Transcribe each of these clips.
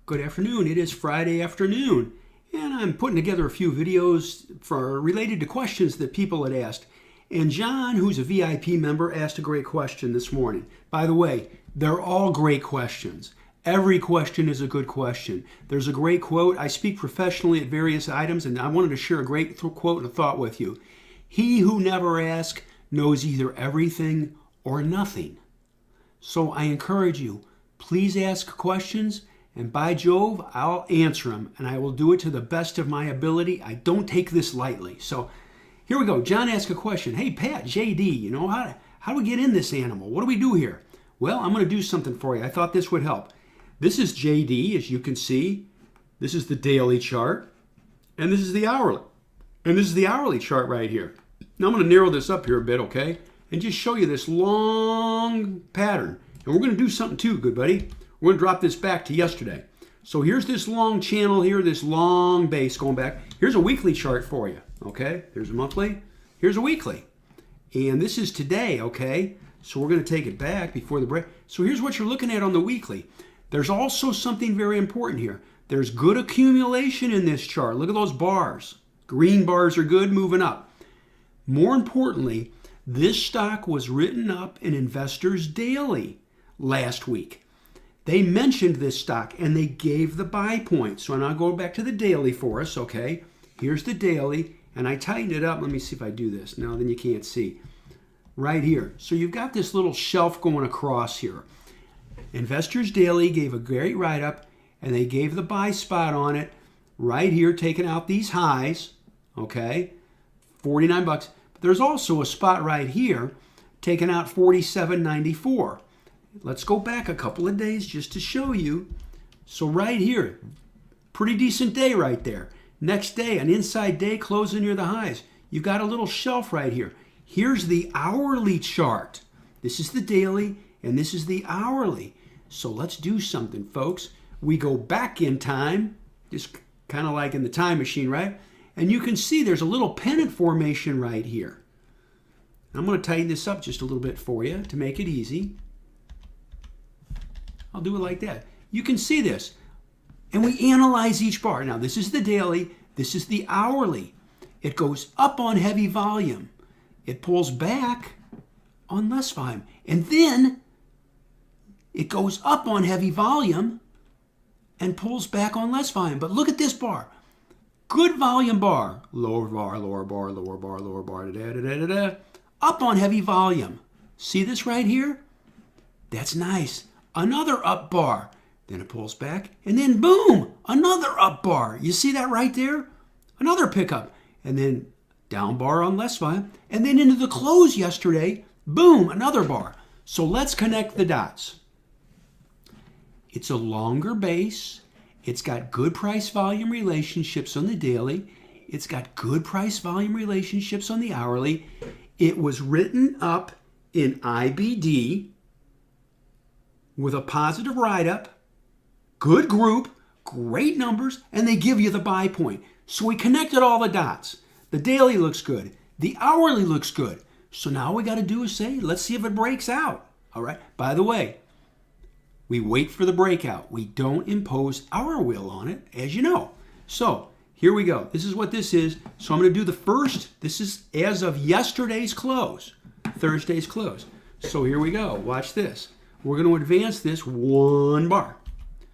Good afternoon. It is Friday afternoon, and I'm putting together a few videos related to questions that people had asked. And John, who's a VIP member, asked a great question this morning. By the way, they're all great questions. Every question is a good question. There's a great quote. I speak professionally at various items, and I wanted to share a great quote and a thought with you. He who never asks knows either everything or nothing. So I encourage you, please ask questions. And by Jove, I'll answer them, and I will do it to the best of my ability. I don't take this lightly. So here we go. John asked a question. Hey, Pat, JD, how do we get in this animal? What do we do here? Well, I'm going to do something for you. I thought this would help. This is JD, as you can see. This is the daily chart, and this is the hourly. And this is the hourly chart right here. Now I'm going to narrow this up here a bit, okay? And just show you this long pattern. And we're going to do something too, good buddy. We're going to drop this back to yesterday. So here's this long channel here, this long base going back. Here's a weekly chart for you, okay? There's a monthly. Here's a weekly. And this is today, okay? So we're going to take it back before the break. So here's what you're looking at on the weekly. There's also something very important here. There's good accumulation in this chart. Look at those bars. Green bars are good, moving up. More importantly, this stock was written up in Investors Daily last week. They mentioned this stock and they gave the buy point. So now I'll go back to the daily for us, okay? Here's the daily, and I tightened it up. Let me see if I do this. No, then you can't see. Right here. So you've got this little shelf going across here. Investors Daily gave a great write-up, and they gave the buy spot on it right here, taking out these highs, okay? $49. But there's also a spot right here, taking out $47.94. Let's go back a couple of days just to show you. So right here, pretty decent day right there. Next day, an inside day closing near the highs. You've got a little shelf right here. Here's the hourly chart. This is the daily, and this is the hourly. So let's do something, folks. We go back in time, just kind of like in the time machine, right? And you can see there's a little pennant formation right here. I'm going to tighten this up just a little bit for you to make it easy. I'll do it like that. You can see this. And we analyze each bar. Now, this is the daily. This is the hourly. It goes up on heavy volume. It pulls back on less volume. And then it goes up on heavy volume and pulls back on less volume. But look at this bar. Good volume bar. Lower bar, lower bar, lower bar, lower bar. Da, da, da, da, da. Up on heavy volume. See this right here? That's nice. Another up bar. Then it pulls back. And then boom, another up bar. You see that right there? Another pickup. And then down bar on less volume. And then into the close yesterday, boom, another bar. So let's connect the dots. It's a longer base. It's got good price volume relationships on the daily. It's got good price volume relationships on the hourly. It was written up in IBD with a positive write-up, good group, great numbers, and they give you the buy point. So we connected all the dots. The daily looks good. The hourly looks good. So now all we got to do is say, let's see if it breaks out. All right. By the way, we wait for the breakout. We don't impose our will on it, as you know. So here we go. This is what this is. So I'm going to do the first. This is as of yesterday's close, Thursday's close. So here we go. Watch this. We're going to advance this one bar.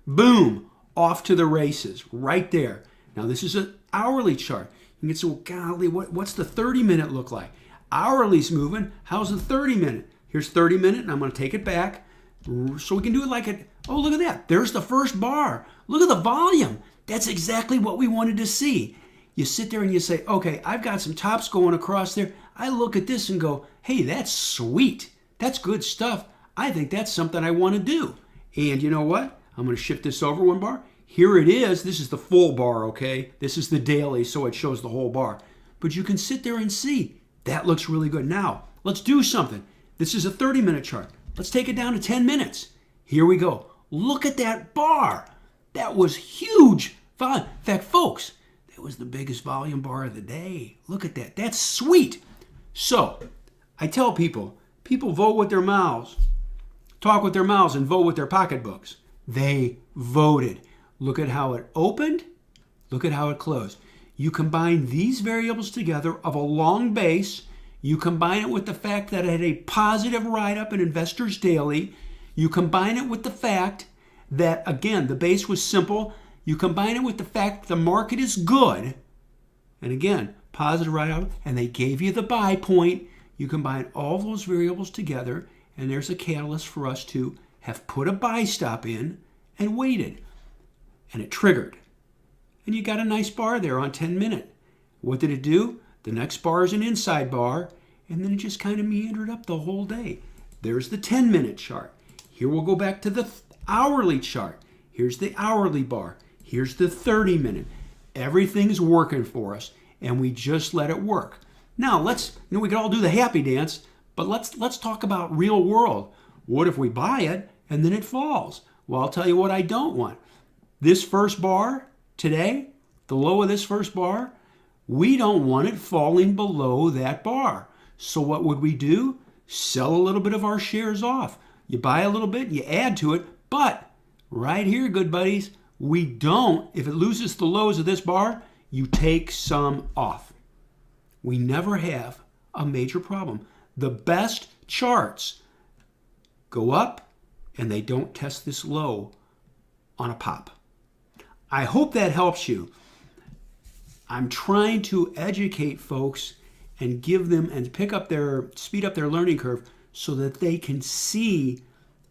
Boom. Off to the races. Right there. Now this is an hourly chart. You can say, well, golly, what's the 30-minute look like? Hourly's moving. How's the 30-minute? Here's 30-minute, and I'm going to take it back. So we can do it like a, oh, look at that. There's the first bar. Look at the volume. That's exactly what we wanted to see. You sit there and you say, okay, I've got some tops going across there. I look at this and go, hey, that's sweet. That's good stuff. I think that's something I want to do. And you know what? I'm going to shift this over one bar. Here it is. This is the full bar, okay? This is the daily, so it shows the whole bar. But you can sit there and see. That looks really good. Now, let's do something. This is a 30-minute chart. Let's take it down to 10 minutes. Here we go. Look at that bar. That was huge volume. In fact, folks, that was the biggest volume bar of the day. Look at that. That's sweet. So, I tell people vote with their mouths, talk with their mouths, and vote with their pocketbooks. They voted. Look at how it opened. Look at how it closed. You combine these variables together of a long base. You combine it with the fact that it had a positive write-up in Investors Daily. You combine it with the fact that, again, the base was simple. You combine it with the fact the market is good. And again, positive write-up, and they gave you the buy point. You combine all those variables together, and there's a catalyst for us to have put a buy stop in and waited. And it triggered. And you got a nice bar there on 10-minute. What did it do? The next bar is an inside bar, and then it just kind of meandered up the whole day. There's the 10-minute chart. Here we'll go back to the hourly chart. Here's the hourly bar. Here's the 30-minute. Everything's working for us, and we just let it work. Now, we could all do the happy dance, but let's talk about real world. What if we buy it and then it falls? Well, I'll tell you what I don't want. This first bar today, the low of this first bar, we don't want it falling below that bar. So what would we do? Sell a little bit of our shares off. You buy a little bit, you add to it, but right here, good buddies, we don't, if it loses the lows of this bar, you take some off. We never have a major problem. The best charts go up and they don't test this low on a pop. I hope that helps you. I'm trying to educate folks and give them and speed up their learning curve so that they can see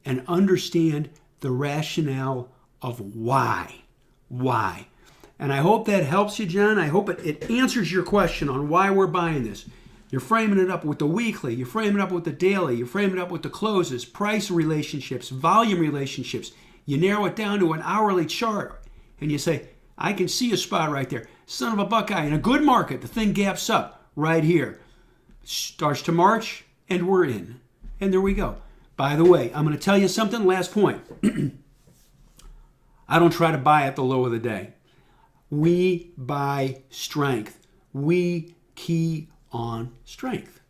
and understand the rationale of why. Why. And I hope that helps you, John. I hope it answers your question on why we're buying this. You're framing it up with the weekly. You're framing it up with the daily. You're framing it up with the closes, price relationships, volume relationships. You narrow it down to an hourly chart. And you say, I can see a spot right there. Son of a Buckeye, in a good market, the thing gaps up right here. Starts to march, and we're in. And there we go. By the way, I'm going to tell you something, last point. I don't try to buy at the low of the day. We buy strength. We key on strength.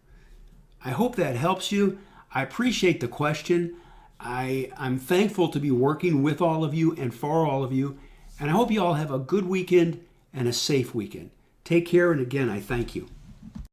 I hope that helps you. I appreciate the question. I'm thankful to be working with all of you and for all of you. And I hope you all have a good weekend and a safe weekend. Take care, and again, I thank you.